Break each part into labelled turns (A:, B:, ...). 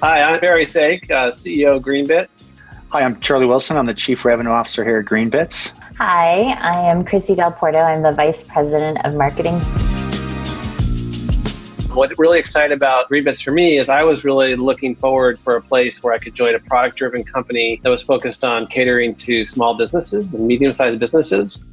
A: Hi, I'm Barry Saik, CEO Greenbits.
B: Hi, I'm Charlie Wilson. I'm the Chief Revenue Officer here at Greenbits.
C: Hi, I am Chrissy Dal Porto. I'm the Vice President of Marketing.
A: What's really exciting about Greenbits for me is I was really looking forward for a place where I could join a product-driven company that was focused on catering to small businesses and medium-sized businesses,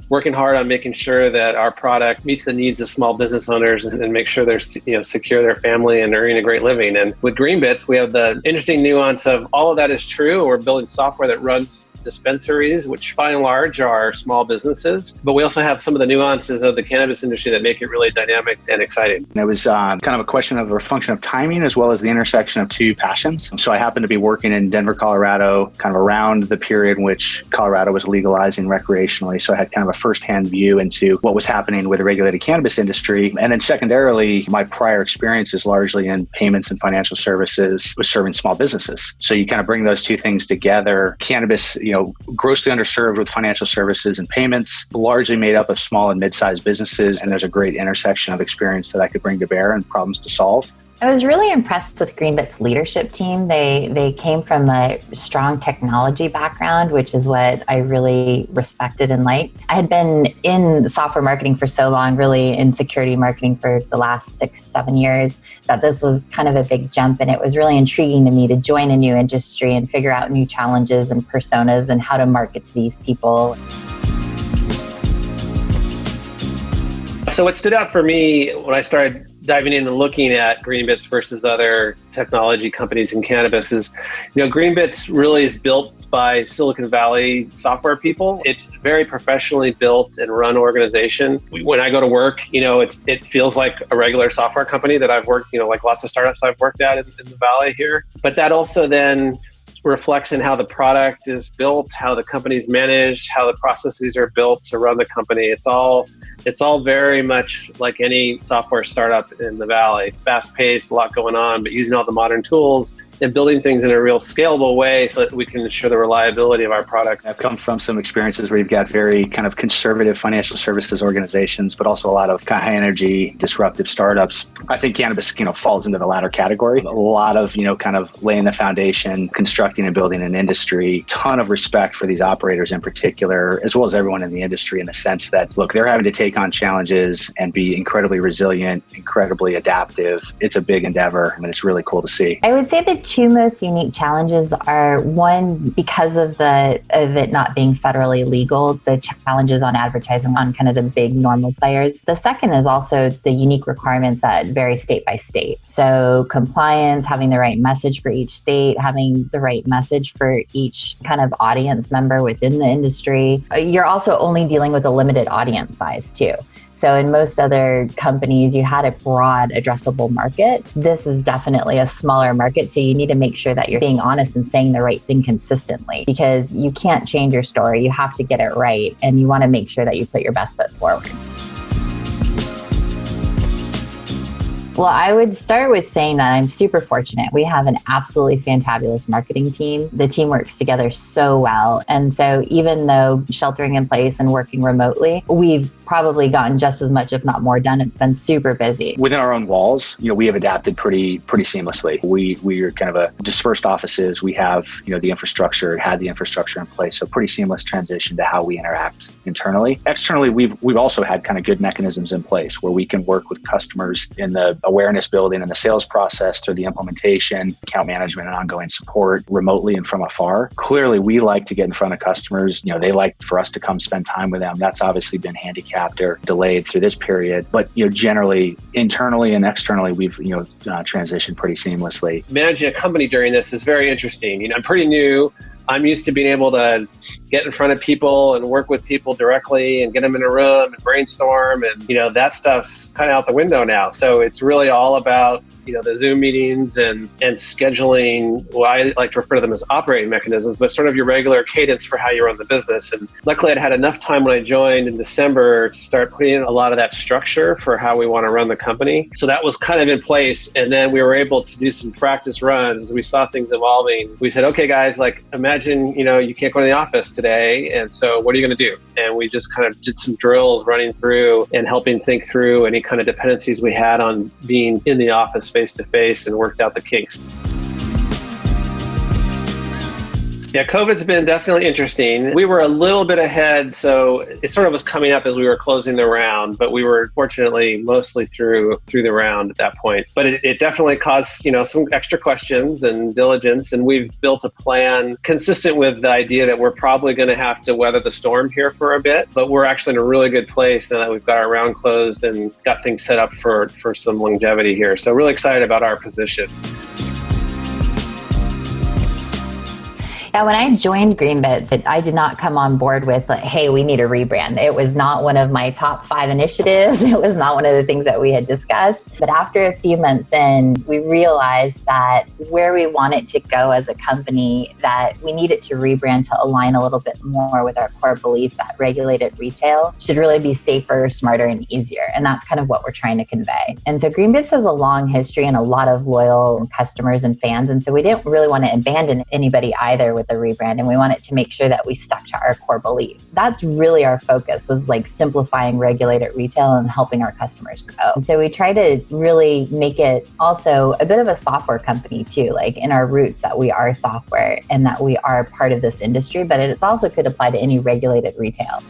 A: working hard on making sure that our product meets the needs of small business owners and make sure they're secure their family and earning a great living. And with Greenbits, we have the interesting nuance of all of that is true. We're building software that runs dispensaries, which by and large are small businesses. But we also have some of the nuances of the cannabis industry that make it really dynamic and exciting.
B: And it was kind of a question of a function of timing as well as the intersection of two passions. So I happened to be working in Denver, Colorado, kind of around the period in which Colorado was legalizing recreationally. So I had kind of a firsthand view into what was happening with the regulated cannabis industry. And then secondarily, my prior experiences largely in payments and financial services was serving small businesses. So you kind of bring those two things together. Cannabis, grossly underserved with financial services and payments, largely made up of small and mid-sized businesses. And there's a great intersection of experience that I could bring to bear and problems to solve.
C: I was really impressed with Greenbits' leadership team. They came from a strong technology background, which is what I really respected and liked. I had been in software marketing for so long, really in security marketing for the last 6-7 years, that this was kind of a big jump. And it was really intriguing to me to join a new industry and figure out new challenges and personas and how to market to these people.
A: So what stood out for me when I started diving in and looking at Greenbits versus other technology companies in cannabis is, Greenbits really is built by Silicon Valley software people. It's very professionally built and run organization. When I go to work, it feels like a regular software company that I've worked, like lots of startups I've worked at in the Valley here. But that also then reflects in how the product is built, how the company's managed, how the processes are built to run the company. It's all very much like any software startup in the Valley. Fast-paced, a lot going on, but using all the modern tools and building things in a real scalable way so that we can ensure the reliability of our product.
B: I've come from some experiences where you've got very kind of conservative financial services organizations, but also a lot of kind of high energy, disruptive startups. I think cannabis, falls into the latter category. A lot of, kind of laying the foundation, constructing and building an industry, ton of respect for these operators in particular, as well as everyone in the industry in the sense that, look, they're having to take on challenges and be incredibly resilient, incredibly adaptive. It's a big endeavor, and it's really cool to see.
C: I would say the two most unique challenges are, one, because of it not being federally legal, the challenges on advertising on kind of the big normal players. The second is also the unique requirements that vary state by state. So compliance, having the right message for each state, having the right message for each kind of audience member within the industry. You're also only dealing with a limited audience size too. So in most other companies, you had a broad addressable market. This is definitely a smaller market. So you need to make sure that you're being honest and saying the right thing consistently, because you can't change your story. You have to get it right. And you want to make sure that you put your best foot forward. Well, I would start with saying that I'm super fortunate. We have an absolutely fantabulous marketing team. The team works together so well. And so even though sheltering in place and working remotely, we've probably gotten just as much, if not more, done. It's been super busy.
B: Within our own walls, we have adapted pretty seamlessly. We are kind of a dispersed offices. We have, had the infrastructure in place. So pretty seamless transition to how we interact internally. Externally, we've also had kind of good mechanisms in place where we can work with customers in the awareness building and the sales process through the implementation, account management, and ongoing support remotely and from afar. Clearly, we like to get in front of customers. They like for us to come spend time with them. That's obviously been handicapped or delayed through this period. But, generally, internally and externally, we've, transitioned pretty seamlessly.
A: Managing a company during this is very interesting. I'm pretty new. I'm used to being able to get in front of people and work with people directly and get them in a room and brainstorm. And, that stuff's kind of out the window now. So it's really all about, the Zoom meetings and scheduling. Well, I like to refer to them as operating mechanisms, but sort of your regular cadence for how you run the business. And luckily I'd had enough time when I joined in December to start putting in a lot of that structure for how we want to run the company. So that was kind of in place. And then we were able to do some practice runs as we saw things evolving. We said, okay, guys, imagine, you can't go to the office today. And so what are you going to do? And we just kind of did some drills running through and helping think through any kind of dependencies we had on being in the office face to face and worked out the kinks. Yeah, COVID's been definitely interesting. We were a little bit ahead, so it sort of was coming up as we were closing the round, but we were fortunately mostly through the round at that point. But it definitely caused, some extra questions and diligence, and we've built a plan consistent with the idea that we're probably going to have to weather the storm here for a bit, but we're actually in a really good place now that we've got our round closed and got things set up for some longevity here. So really excited about our position.
C: Yeah, when I joined Greenbits, I did not come on board with hey, we need a rebrand. It was not one of my top 5 initiatives. It was not one of the things that we had discussed. But after a few months in, we realized that where we wanted to go as a company, that we needed to rebrand to align a little bit more with our core belief that regulated retail should really be safer, smarter, and easier. And that's kind of what we're trying to convey. And so Greenbits has a long history and a lot of loyal customers and fans. And so we didn't really want to abandon anybody either with the rebrand, and we wanted to make sure that we stuck to our core belief. That's really our focus, was simplifying regulated retail and helping our customers grow. So we try to really make it also a bit of a software company too, in our roots, that we are software and that we are part of this industry, but it also could apply to any regulated retail.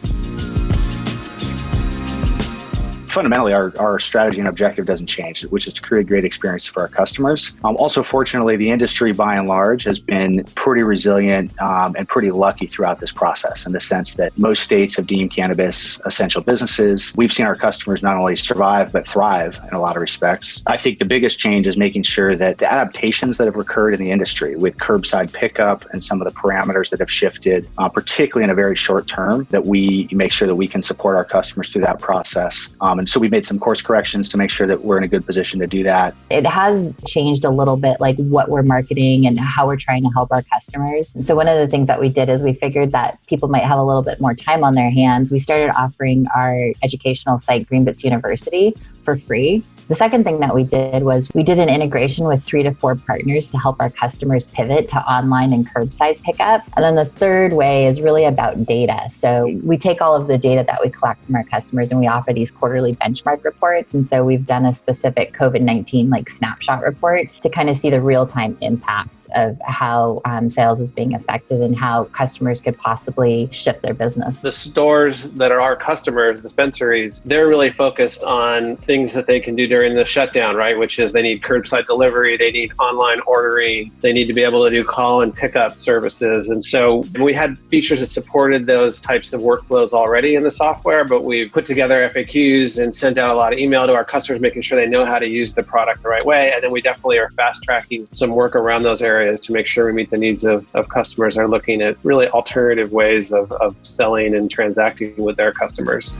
B: Fundamentally, our strategy and objective doesn't change, which is to create a great experience for our customers. Also, fortunately, the industry by and large has been pretty resilient and pretty lucky throughout this process, in the sense that most states have deemed cannabis essential businesses. We've seen our customers not only survive, but thrive in a lot of respects. I think the biggest change is making sure that the adaptations that have occurred in the industry with curbside pickup and some of the parameters that have shifted, particularly in a very short term, that we make sure that we can support our customers through that process. And so we've made some course corrections to make sure that we're in a good position to do that.
C: It has changed a little bit, what we're marketing and how we're trying to help our customers. And so one of the things that we did is we figured that people might have a little bit more time on their hands. We started offering our educational site, Greenbits University, for free. The second thing that we did was we did an integration with 3 to 4 partners to help our customers pivot to online and curbside pickup. And then the third way is really about data. So we take all of the data that we collect from our customers and we offer these quarterly benchmark reports. And so we've done a specific COVID-19 snapshot report to kind of see the real-time impact of how sales is being affected and how customers could possibly shift their business.
A: The stores that are our customers, dispensaries, they're really focused on things that they can do during the shutdown, right? Which is they need curbside delivery, they need online ordering, they need to be able to do call and pickup services. And so we had features that supported those types of workflows already in the software, but we've put together FAQs and sent out a lot of email to our customers, making sure they know how to use the product the right way. And then we definitely are fast tracking some work around those areas to make sure we meet the needs of customers and are looking at really alternative ways of selling and transacting with their customers.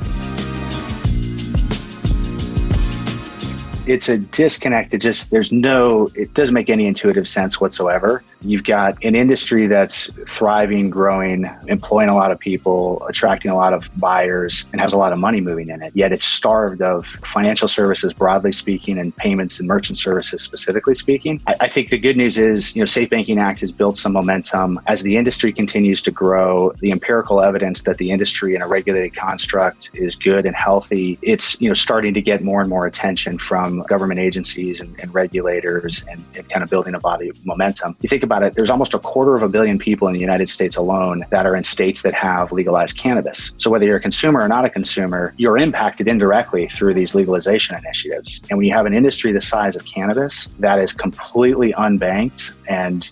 B: It's a disconnect. It doesn't make any intuitive sense whatsoever. You've got an industry that's thriving, growing, employing a lot of people, attracting a lot of buyers, and has a lot of money moving in it. Yet it's starved of financial services, broadly speaking, and payments and merchant services, specifically speaking. I think the good news is, Safe Banking Act has built some momentum. As the industry continues to grow, the empirical evidence that the industry in a regulated construct is good and healthy, it's starting to get more and more attention from government agencies and regulators and kind of building a body of momentum. You think about it, there's almost 250 million people in the United States alone that are in states that have legalized cannabis. So whether you're a consumer or not a consumer, you're impacted indirectly through these legalization initiatives. And when you have an industry the size of cannabis that is completely unbanked and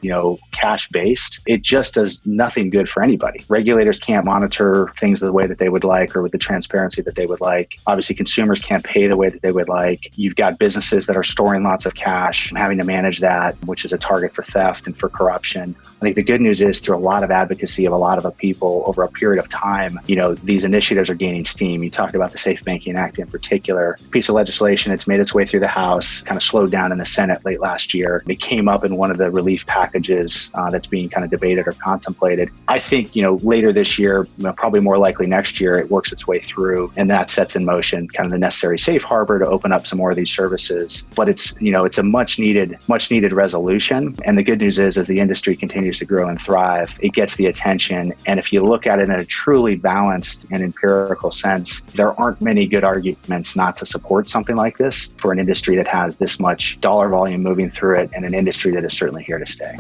B: cash-based, it just does nothing good for anybody. Regulators can't monitor things the way that they would like or with the transparency that they would like. Obviously, consumers can't pay the way that they would like. You've got businesses that are storing lots of cash and having to manage that, which is a target for theft and for corruption. I think the good news is, through a lot of advocacy of a lot of people over a period of time, these initiatives are gaining steam. You talked about the Safe Banking Act in particular, piece of legislation. It's made its way through the House, kind of slowed down in the Senate late last year. It came up in one of the relief packages that's being kind of debated or contemplated. I think, later this year, probably more likely next year, it works its way through, and that sets in motion kind of the necessary safe harbor to open up some more of these services. But it's a much needed resolution. And the good news is, as the industry continues to grow and thrive, it gets the attention. And if you look at it in a truly balanced and empirical sense, there aren't many good arguments not to support something like this for an industry that has this much dollar volume moving through it, and an industry that is certainly here to stay.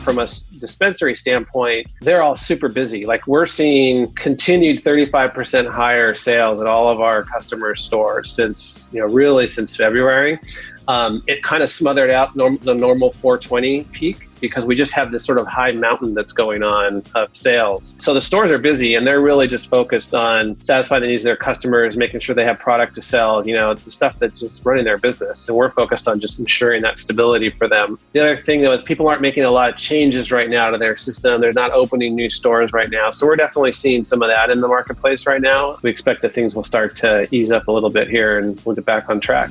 A: from a dispensary standpoint, they're all super busy. Like we're seeing continued 35% higher sales at all of our customer stores since February. It kind of smothered out the normal 420 peak because we just have this sort of high mountain that's going on of sales. So the stores are busy and they're really just focused on satisfying the needs of their customers, making sure they have product to sell, the stuff that's just running their business. And we're focused on just ensuring that stability for them. The other thing though is people aren't making a lot of changes right now to their system. They're not opening new stores right now. So we're definitely seeing some of that in the marketplace right now. We expect that things will start to ease up a little bit here and we'll get back on track.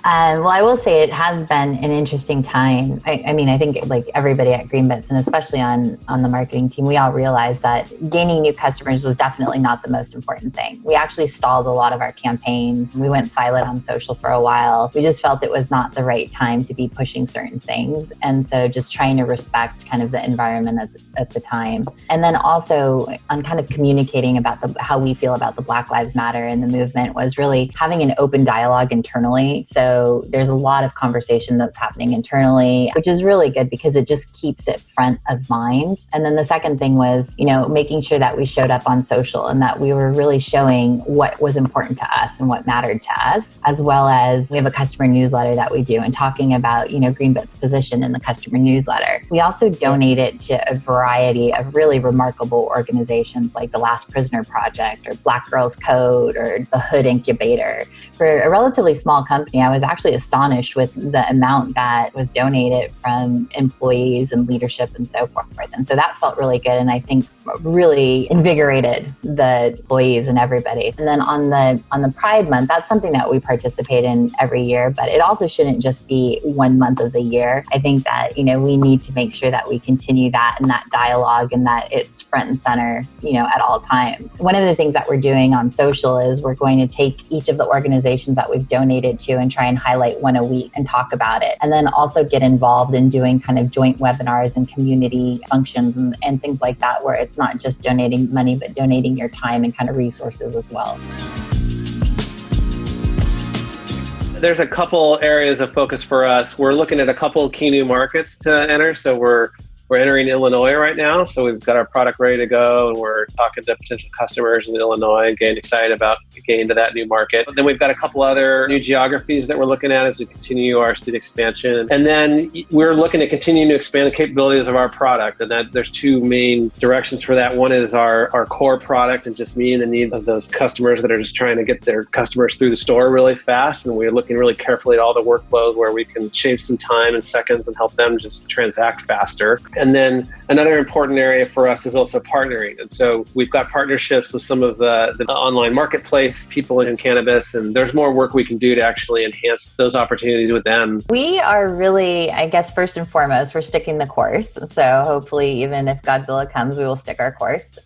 C: Well, I will say it has been an interesting time. I think like everybody at Greenbits, and especially on the marketing team, we all realized that gaining new customers was definitely not the most important thing. We actually stalled a lot of our campaigns. We went silent on social for a while. We just felt it was not the right time to be pushing certain things. And so just trying to respect kind of the environment at the time. And then also on kind of communicating about how we feel about the Black Lives Matter and the movement was really having an open dialogue internally. So there's a lot of conversation that's happening internally, which is really good because it just keeps it front of mind. And then the second thing was, making sure that we showed up on social and that we were really showing what was important to us and what mattered to us, as well as we have a customer newsletter that we do and talking about, Greenbits' position in the customer newsletter. We also donate it to a variety of really remarkable organizations like the Last Prisoner Project or Black Girls Code or the Hood Incubator. For a relatively small company, I was actually astonished with the amount that was donated from employees and leadership and so forth. And so that felt really good. And I think really invigorated the employees and everybody. And then on the Pride Month, that's something that we participate in every year, but it also shouldn't just be 1 month of the year. I think that, we need to make sure that we continue that and that dialogue and that it's front and center, at all times. One of the things that we're doing on social is we're going to take each of the organizations that we've donated to and try and highlight one a week and talk about it. And then also get involved in doing kind of joint webinars and community functions and things like that, where it's not just donating money, but donating your time and kind of resources as well.
A: There's a couple areas of focus for us. We're looking at a couple key new markets to enter. So we're entering Illinois right now. So we've got our product ready to go and we're talking to potential customers in Illinois and getting excited about getting into that new market. But then we've got a couple other new geographies that we're looking at as we continue our state expansion. And then we're looking to continue to expand the capabilities of our product. And that there's two main directions for that. One is our core product and just meeting the needs of those customers that are just trying to get their customers through the store really fast. And we're looking really carefully at all the workflows where we can shave some time and seconds and help them just transact faster. And then another important area for us is also partnering. And so we've got partnerships with some of the online marketplace people in cannabis, and there's more work we can do to actually enhance those opportunities with them.
C: We are really, I guess, first and foremost, we're sticking the course. So hopefully, even if Godzilla comes, we will stick our course.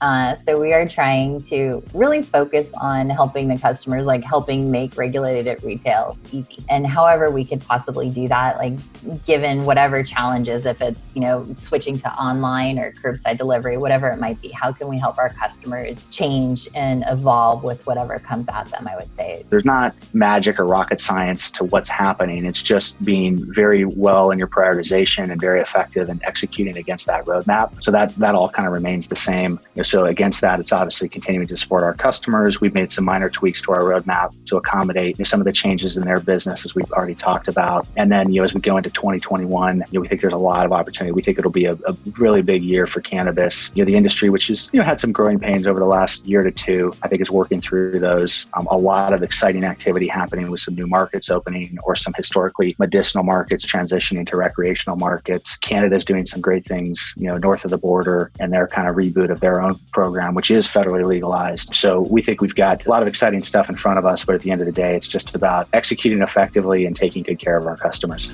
C: So we are trying to really focus on helping the customers, like helping make regulated retail easy. And however we could possibly do that, like given whatever challenges, if it's, switching to online or curbside delivery, whatever it might be, how can we help our customers change and evolve with whatever comes at them, I would say.
B: There's not magic or rocket science to what's happening. It's just being very well in your prioritization and very effective in executing against that roadmap. So that all kind of remains the same. So against that, it's obviously continuing to support our customers. We've made some minor tweaks to our roadmap to accommodate some of the changes in their business, as we've already talked about. And then, as we go into 2021, we think there's a lot of opportunity. We think it'll be a really big year for cannabis. The industry, which has had some growing pains over the last year to two, I think is working through those. A lot of exciting activity happening with some new markets opening or some historically medicinal markets transitioning to recreational markets. Canada's doing some great things, north of the border, and their kind of reboot of their own program, which is federally legalized. So we think we've got a lot of exciting stuff in front of us, but at the end of the day, it's just about executing effectively and taking good care of our customers.